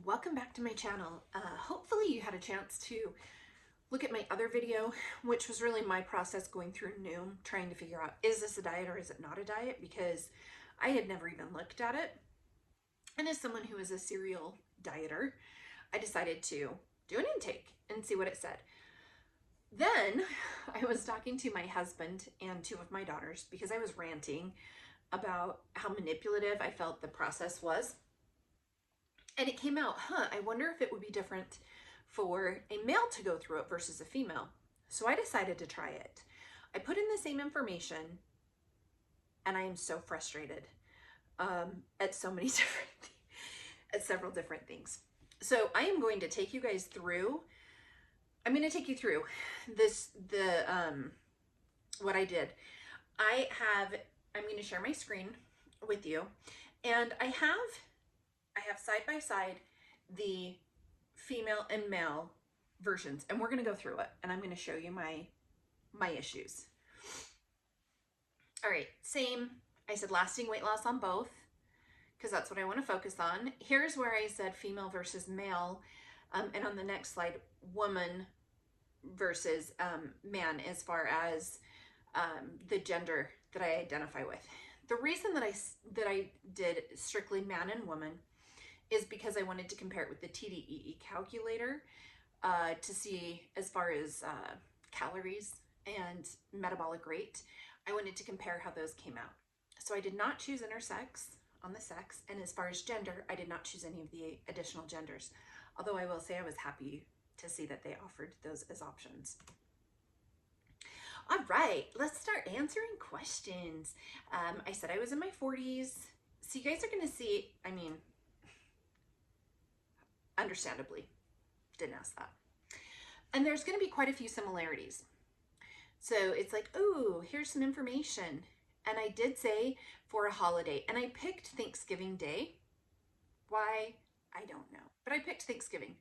Welcome back to my channel. Hopefully you had a chance to look at my other video, which was really my process going through Noom, trying to figure out, is this a diet or is it not a diet? Because I had never even looked at it. And as someone who is a serial dieter, I decided to do an intake and see what it said. Then I was talking to my husband and two of my daughters because I was ranting about how manipulative I felt the process was. And it came out, I wonder if it would be different for a male to go through it versus a female. So I decided to try it. I put in the same information and I am so frustrated at so many at several different things. So I am going to take you guys through, I'm going to take you through what I did. I'm going to share my screen with you, and I have side by side the female and male versions, and we're going to go through it, and I'm going to show you my issues. All right, same. I said lasting weight loss on both because that's what I want to focus on. Here's where I said female versus male, and on the next slide, woman versus man as far as the gender that I identify with. The reason that I did strictly man and woman is because I wanted to compare it with the TDEE calculator to see as far as calories and metabolic rate. I wanted to compare how those came out. So I did not choose intersex on the sex, and as far as gender, I did not choose any of the additional genders. Although I will say I was happy to see that they offered those as options. All right, let's start answering questions. I said I was in my 40s. So you guys are going to see, I mean, understandably, didn't ask that. And there's going to be quite a few similarities. So it's like, oh, here's some information. And I did say for a holiday, and I picked Thanksgiving Day. Why? I don't know, but I picked Thanksgiving.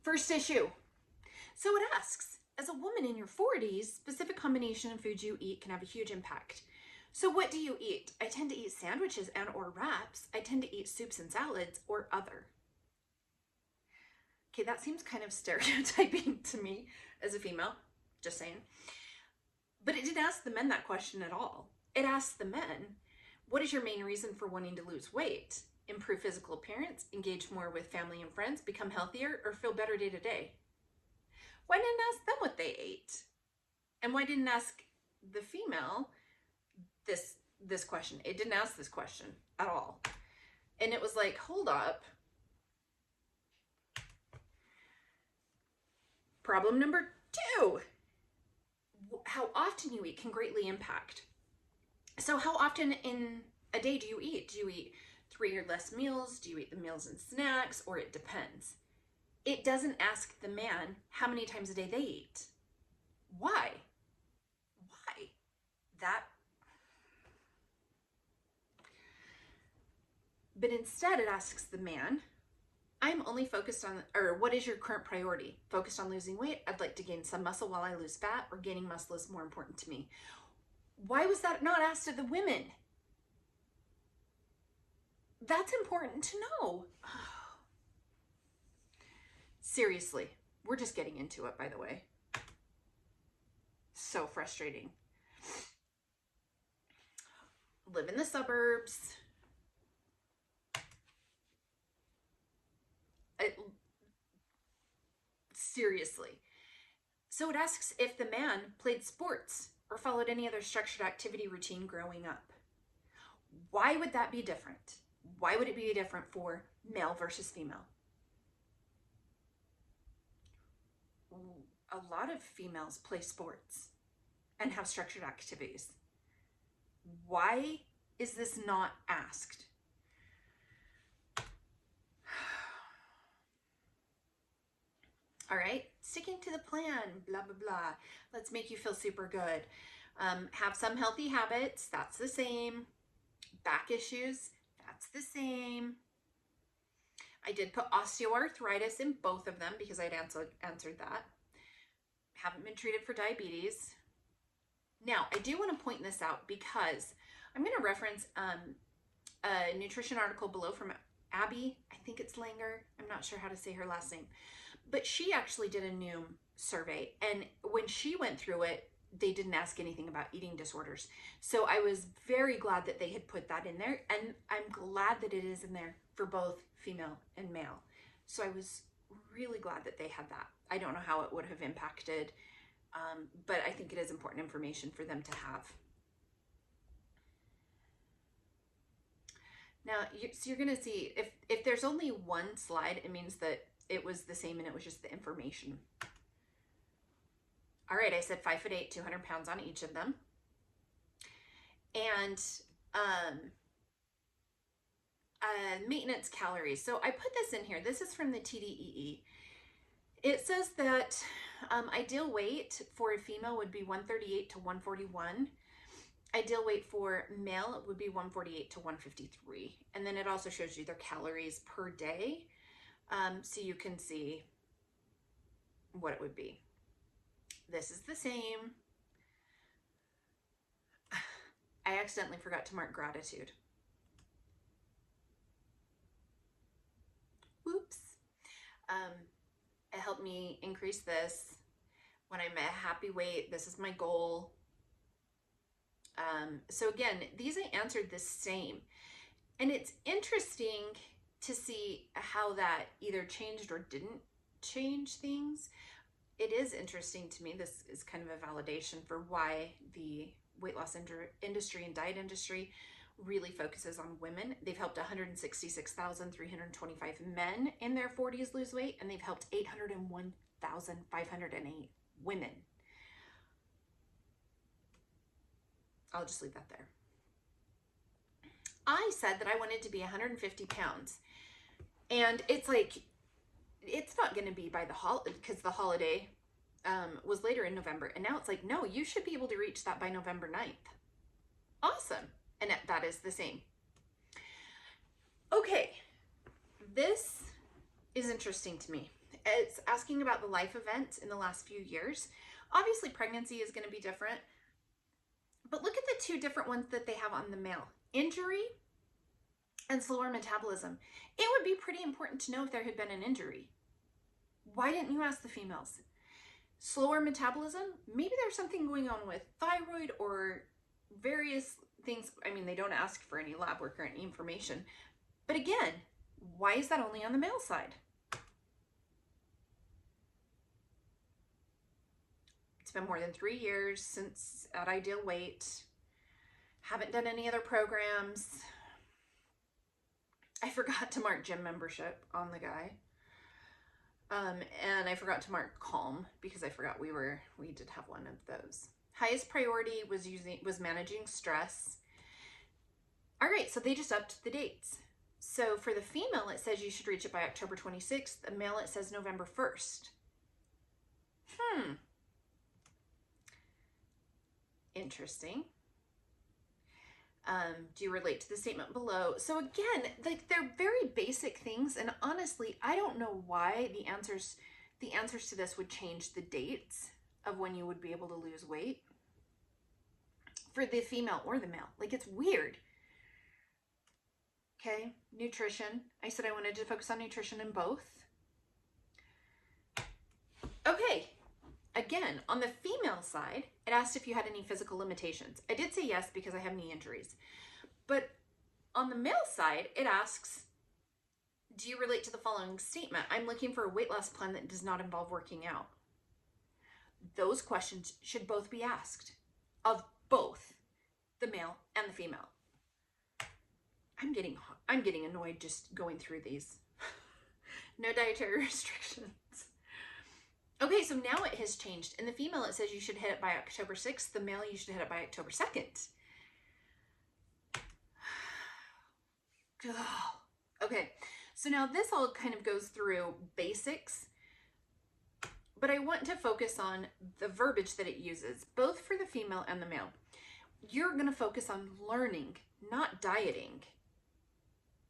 First issue. So it asks, as a woman in your 40s, specific combination of foods you eat can have a huge impact. So what do you eat? I tend to eat sandwiches and or wraps. I tend to eat soups and salads or other. Okay, that seems kind of stereotyping to me as a female, just saying. But it didn't ask the men that question at all. It asked the men, what is your main reason for wanting to lose weight? Improve physical appearance, engage more with family and friends, become healthier, or feel better day to day? Why didn't it ask them what they ate? And why didn't it ask the female this question? It didn't ask this question at all. And it was like, hold up. Problem number 2. How often you eat can greatly impact. So how often in a day do you eat? Do you eat 3 or less meals? Do you eat the meals and snacks? Or it depends. It doesn't ask the man how many times a day they eat. Why? Why? But instead it asks the man, I'm only focused on, or what is your current priority? Focused on losing weight? I'd like to gain some muscle while I lose fat, or gaining muscle is more important to me. Why was that not asked of the women? That's important to know. Seriously, we're just getting into it, by the way. So frustrating. Live in the suburbs. Seriously. So it asks if the man played sports or followed any other structured activity routine growing up. Why would that be different? Why would it be different for male versus female? A lot of females play sports and have structured activities. Why is this not asked? All right, sticking to the plan, blah, blah, blah. Let's make you feel super good. Have some healthy habits, that's the same. Back issues, that's the same. I did put osteoarthritis in both of them because I'd answered that. Haven't been treated for diabetes. Now, I do want to point this out because I'm going to reference a nutrition article below from Abby. I think it's Langer. I'm not sure how to say her last name. But she actually did a Noom survey. And when she went through it, they didn't ask anything about eating disorders. So I was very glad that they had put that in there. And I'm glad that it is in there for both female and male. So I was really glad that they had that. I don't know how it would have impacted, but I think it is important information for them to have. Now, so you're going to see, if there's only one slide, it means that it was the same and it was just the information. All right, I said 5'8", 200 pounds on each of them. And maintenance calories. So I put this in here. This is from the TDEE. It says that ideal weight for a female would be 138 to 141. Ideal weight for male would be 148 to 153. And then it also shows you their calories per day. So you can see what it would be. This is the same. I accidentally forgot to mark gratitude. Whoops. It helped me increase this. When I'm at a happy weight, this is my goal. So again, these I answered the same. And it's interesting to see how that either changed or didn't change things. It is interesting to me. This is kind of a validation for why the weight loss industry and diet industry really focuses on women. They've helped 166,325 men in their 40s lose weight, and they've helped 801,508 women. I'll just leave that there. I said that I wanted to be 150 pounds. And it's like, it's not going to be by the holiday, because the holiday was later in November. And now it's like, no, you should be able to reach that by November 9th. Awesome. And that is the same. Okay. This is interesting to me. It's asking about the life events in the last few years. Obviously, pregnancy is going to be different. But look at the two different ones that they have on the male. Injury and slower metabolism. It would be pretty important to know if there had been an injury. Why didn't you ask the females? Slower metabolism? Maybe there's something going on with thyroid or various things. I mean, they don't ask for any lab work or any information. But again, why is that only on the male side? It's been more than 3 years since at ideal weight. Haven't done any other programs. I forgot to mark gym membership on the guy. And I forgot to mark calm because I forgot we did have one of those. Highest priority was managing stress. All right, so they just upped the dates. So for the female, it says you should reach it by October 26th. The male, it says November 1st. Interesting. Do you relate to the statement below? So again, like they're very basic things, and honestly, I don't know why the answers to this would change the dates of when you would be able to lose weight for the female or the male. Like, it's weird. Okay, nutrition. I said I wanted to focus on nutrition in both. Okay, again, on the female side, it asked if you had any physical limitations. I did say yes because I have knee injuries. But on the male side, it asks, do you relate to the following statement? I'm looking for a weight loss plan that does not involve working out. Those questions should both be asked of both the male and the female. I'm getting annoyed just going through these. No dietary restrictions. Okay, so now it has changed. In the female, it says you should hit it by October 6th. The male, you should hit it by October 2nd. Okay, so now this all kind of goes through basics, but I want to focus on the verbiage that it uses, both for the female and the male. You're going to focus on learning, not dieting.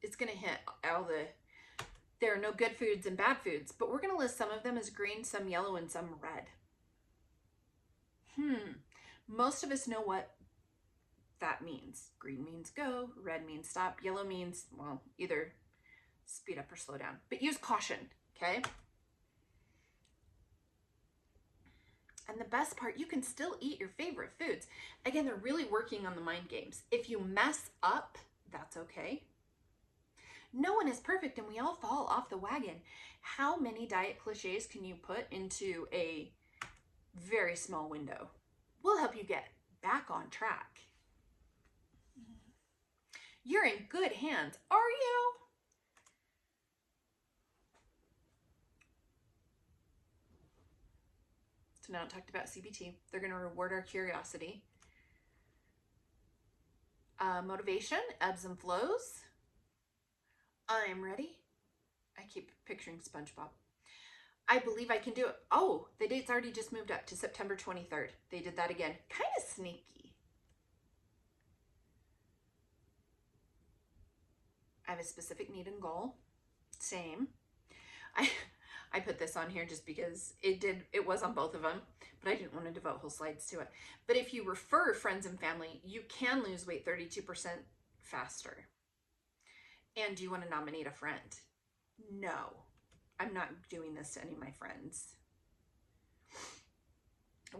It's going to hit all there are no good foods and bad foods, but we're going to list some of them as green, some yellow, and some red. Most of us know what that means. Green means go, red means stop, yellow means, well, either speed up or slow down. But use caution, okay? And the best part, you can still eat your favorite foods. Again, they're really working on the mind games. If you mess up, that's okay. No one is perfect and we all fall off the wagon. How many diet cliches can you put into a very small window? We'll help you get back on track. You're in good hands, are you? So now it talked about CBT. They're going to reward our curiosity. Motivation, ebbs and flows. I'm ready. I keep picturing SpongeBob. I believe I can do it. Oh, the date's already just moved up to September 23rd. They did that again. Kind of sneaky. I have a specific need and goal. Same. I put this on here just because it was on both of them, but I didn't want to devote whole slides to it. But if you refer friends and family, you can lose weight 32% faster. And do you want to nominate a friend? No, I'm not doing this to any of my friends.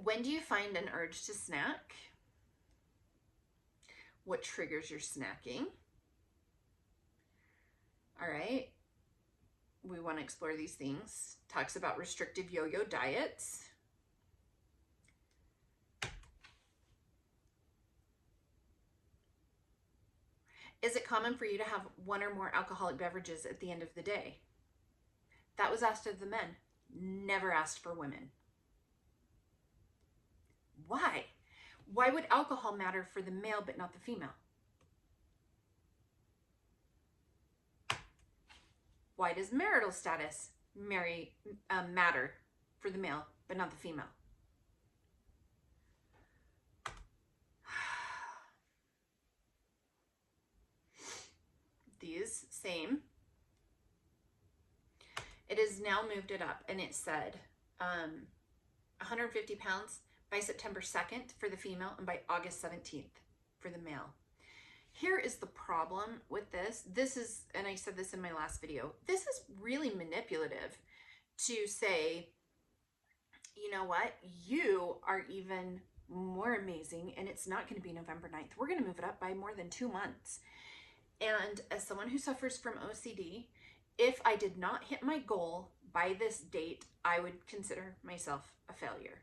When do you find an urge to snack? What triggers your snacking? All right. We want to explore these things. Talks about restrictive yo-yo diets. Is it common for you to have one or more alcoholic beverages at the end of the day? That was asked of the men, never asked for women. Why? Why would alcohol matter for the male but not the female? Why does marital status matter for the male but not the female? These, same. It has now moved it up, and it said 150 pounds by September 2nd for the female and by August 17th for the male. Here is the problem with this. This is, and I said this in my last video, this is really manipulative to say, you know what, you are even more amazing and it's not going to be November 9th. We're going to move it up by more than 2 months. And as someone who suffers from OCD, if I did not hit my goal by this date, I would consider myself a failure.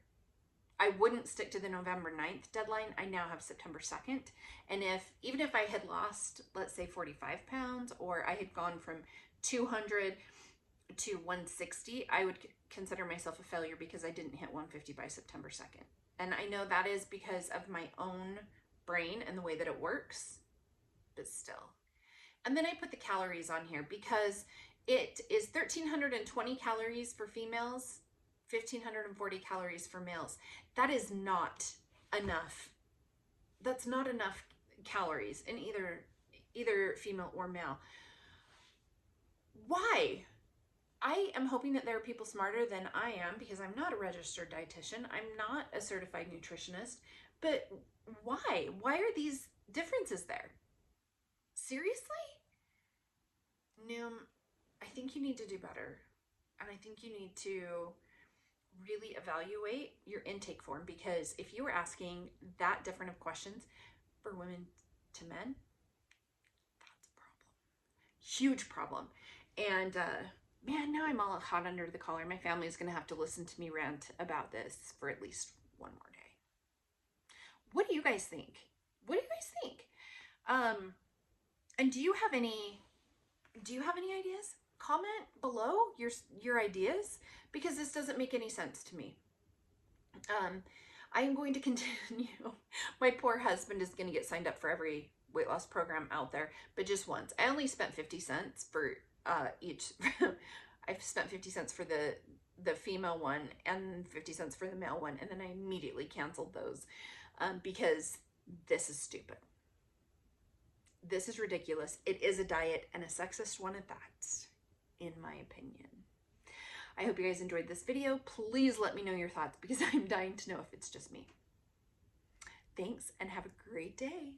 I wouldn't stick to the November 9th deadline. I now have September 2nd. And even if I had lost, let's say 45 pounds, or I had gone from 200 to 160, I would consider myself a failure because I didn't hit 150 by September 2nd. And I know that is because of my own brain and the way that it works, but still. And then I put the calories on here because it is 1,320 calories for females, 1,540 calories for males. That is not enough. That's not enough calories in either female or male. Why? I am hoping that there are people smarter than I am because I'm not a registered dietitian. I'm not a certified nutritionist. But why? Why are these differences there? Seriously? Noom, I think you need to do better. And I think you need to really evaluate your intake form, because if you were asking that different of questions for women to men, that's a problem. Huge problem. And man, now I'm all hot under the collar. My family is going to have to listen to me rant about this for at least one more day. What do you guys think? What do you guys think? And do you have any ideas? Comment below your ideas, because this doesn't make any sense to me. I am going to continue. My poor husband is going to get signed up for every weight loss program out there, but just once. I only spent 50 cents for each. I've spent 50 cents for the female one and 50 cents for the male one, and then I immediately canceled those because this is stupid. This is ridiculous. It is a diet, and a sexist one at that, in my opinion. I hope you guys enjoyed this video. Please let me know your thoughts because I'm dying to know if it's just me. Thanks, and have a great day.